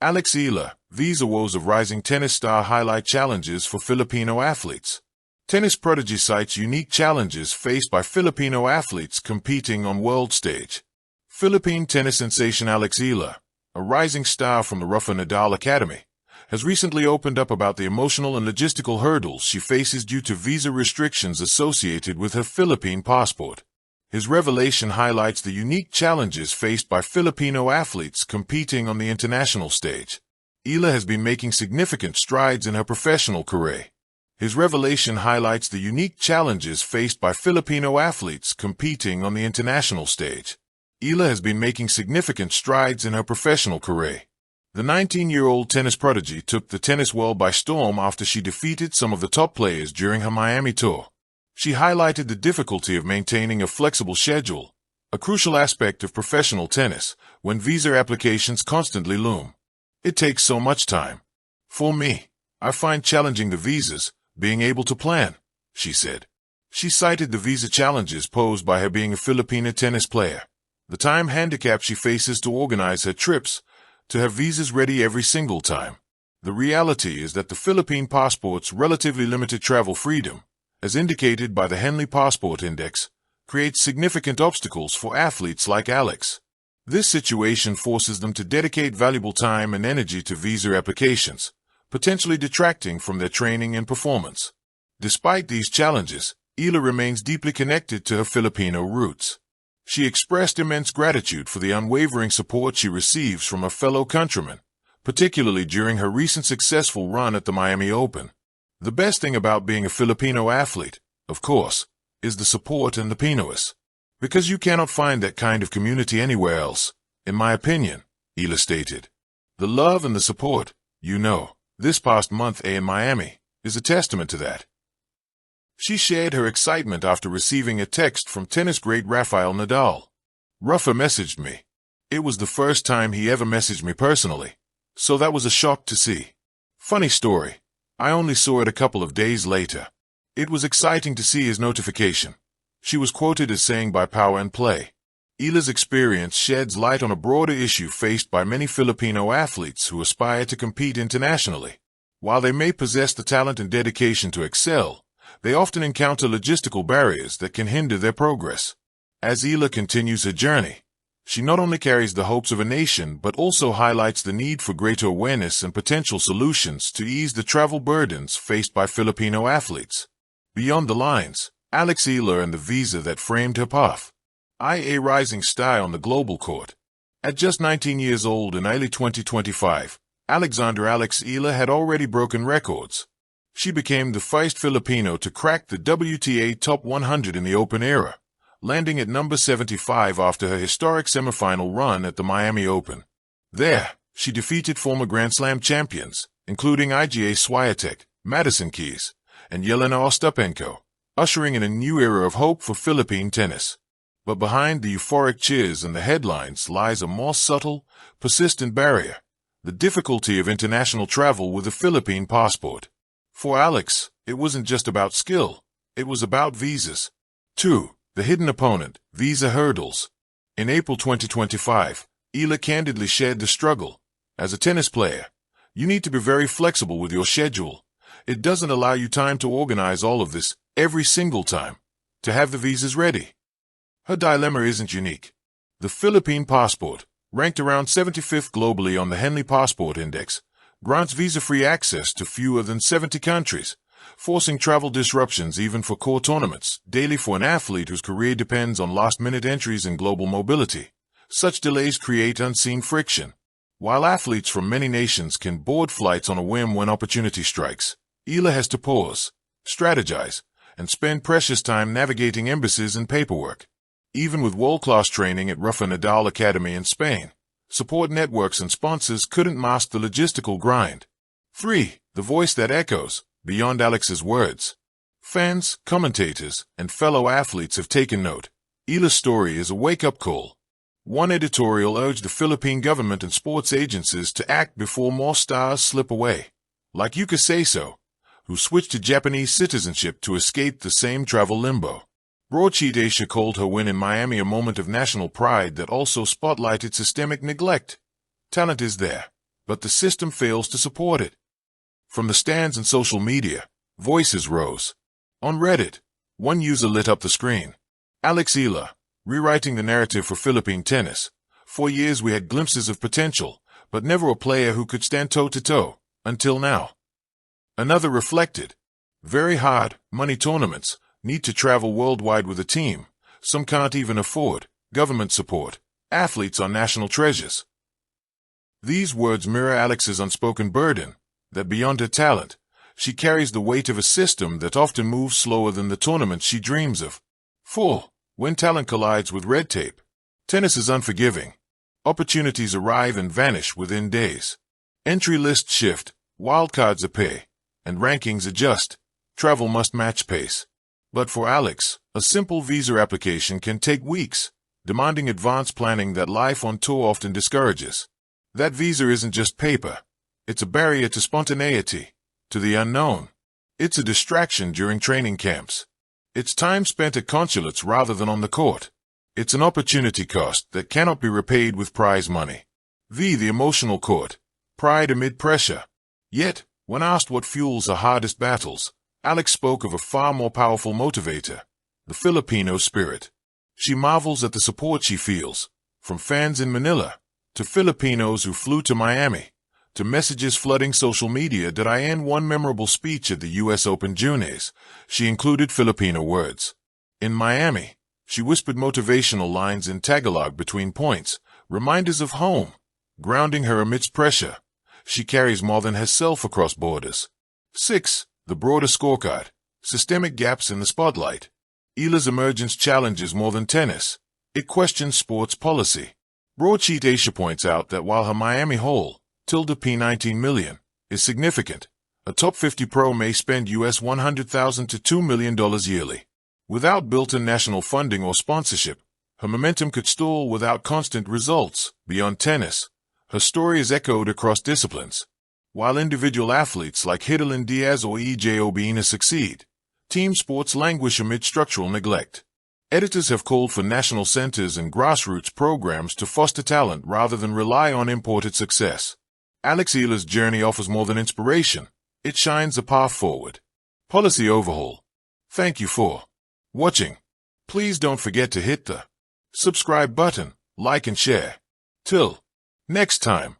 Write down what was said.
Eala Visa Woes of rising tennis star highlight challenges for Filipino athletes. Tennis prodigy cites unique challenges faced by Filipino athletes competing on world stage. Philippine tennis sensation Eala, a rising star from the Rafa Nadal Academy, has recently opened up about the emotional and logistical hurdles she faces due to visa restrictions associated with her Philippine passport. His revelation highlights the unique challenges faced by Filipino athletes competing on the international stage. Eala has been making significant strides in her professional career. His revelation highlights the unique challenges faced by Filipino athletes competing on the international stage. Eala has been making significant strides in her professional career. The 19-year-old tennis prodigy took the tennis world by storm after she defeated some of the top players during her Miami tour. She highlighted the difficulty of maintaining a flexible schedule, a crucial aspect of professional tennis, when visa applications constantly loom. It takes so much time. For me, I find challenging the visas, being able to plan, she said. She cited the visa challenges posed by her being a Filipino tennis player, the time handicap she faces to organize her trips, to have visas ready every single time. The reality is that the Philippine passport's relatively limited travel freedom, as indicated by the Henley Passport Index, creates significant obstacles for athletes like Alex. This situation forces them to dedicate valuable time and energy to visa applications, potentially detracting from their training and performance. Despite these challenges, Eala remains deeply connected to her Filipino roots. She expressed immense gratitude for the unwavering support she receives from her fellow countrymen, particularly during her recent successful run at the Miami Open. The best thing about being a Filipino athlete, of course, is the support and the Pinoys. Because you cannot find that kind of community anywhere else, in my opinion, Eala stated. The love and the support, this past month in Miami, is a testament to that. She shared her excitement after receiving a text from tennis great Rafael Nadal. Rafa messaged me. It was the first time he ever messaged me personally, so that was a shock to see. Funny story, I only saw it a couple of days later. It was exciting to see his notification. She was quoted as saying by Power and Play. Eala's experience sheds light on a broader issue faced by many Filipino athletes who aspire to compete internationally. While they may possess the talent and dedication to excel, they often encounter logistical barriers that can hinder their progress. As Eala continues her journey, she not only carries the hopes of a nation but also highlights the need for greater awareness and potential solutions to ease the travel burdens faced by Filipino athletes. Beyond the lines, Eala and the visa that framed her path. A rising star on the global court. At just 19 years old in early 2025, Eala had already broken records. She became the first Filipino to crack the WTA Top 100 in the Open era, landing at number 75 after her historic semifinal run at the Miami Open. There, she defeated former Grand Slam champions, including Iga Swiatek, Madison Keys, and Jelena Ostapenko, ushering in a new era of hope for Philippine tennis. But behind the euphoric cheers and the headlines lies a more subtle, persistent barrier: the difficulty of international travel with a Philippine passport. For Alex, it wasn't just about skill, it was about visas. 2. The hidden opponent, visa hurdles. In April 2025, Eala candidly shared the struggle. As a tennis player, you need to be very flexible with your schedule. It doesn't allow you time to organize all of this every single time, to have the visas ready. Her dilemma isn't unique. The Philippine passport, ranked around 75th globally on the Henley Passport Index, grants visa-free access to fewer than 70 countries, forcing travel disruptions even for core tournaments, daily for an athlete whose career depends on last-minute entries and global mobility. Such delays create unseen friction. While athletes from many nations can board flights on a whim when opportunity strikes, Eala has to pause, strategize, and spend precious time navigating embassies and paperwork. Even with world-class training at Rafa Nadal Academy in Spain, support networks and sponsors couldn't mask the logistical grind. 3. The voice that echoes, beyond Alex's words. Fans, commentators, and fellow athletes have taken note. Eala's story is a wake-up call. One editorial urged the Philippine government and sports agencies to act before more stars slip away. Like Yuka Seiso, who switched to Japanese citizenship to escape the same travel limbo. Broadsheet Asia called her win in Miami a moment of national pride that also spotlighted systemic neglect. Talent is there, but the system fails to support it. From the stands and social media, voices rose. On Reddit, one user lit up the screen. Eala, rewriting the narrative for Philippine tennis. For years we had glimpses of potential, but never a player who could stand toe-to-toe, until now. Another reflected. Very hard, money tournaments, need to travel worldwide with a team. Some can't even afford government support. Athletes are national treasures. These words mirror Alex's unspoken burden, that beyond her talent, she carries the weight of a system that often moves slower than the tournaments she dreams of. 4. When talent collides with red tape. Tennis is unforgiving. Opportunities arrive and vanish within days. Entry lists shift, wildcards appear, and rankings adjust. Travel must match pace. But for Alex, a simple visa application can take weeks, demanding advanced planning that life on tour often discourages. That visa isn't just paper. It's a barrier to spontaneity, to the unknown. It's a distraction during training camps. It's time spent at consulates rather than on the court. It's an opportunity cost that cannot be repaid with prize money. The emotional court. Pride amid pressure. Yet, when asked what fuels her hardest battles, Alex spoke of a far more powerful motivator, the Filipino spirit. She marvels at the support she feels, from fans in Manila, to Filipinos who flew to Miami, to messages flooding social media. In one memorable speech at the U.S. Open Juniors, she included Filipino words. In Miami, she whispered motivational lines in Tagalog between points, reminders of home, grounding her amidst pressure. She carries more than herself across borders. 6. The broader scorecard. Systemic gaps in the spotlight. Eala's emergence challenges more than tennis. It questions sports policy. Broadsheet Asia points out that while her Miami haul, P19 million, is significant, a top 50 pro may spend US $100,000 to $2 million yearly. Without built-in national funding or sponsorship, her momentum could stall without constant results. Beyond tennis, her story is echoed across disciplines. While individual athletes like Hidalin Diaz or E.J. Obina succeed, team sports languish amid structural neglect. Editors have called for national centers and grassroots programs to foster talent rather than rely on imported success. Eala's journey offers more than inspiration. It shines a path forward. Policy overhaul. Thank you for watching. Please don't forget to hit the subscribe button, like and share. Till next time.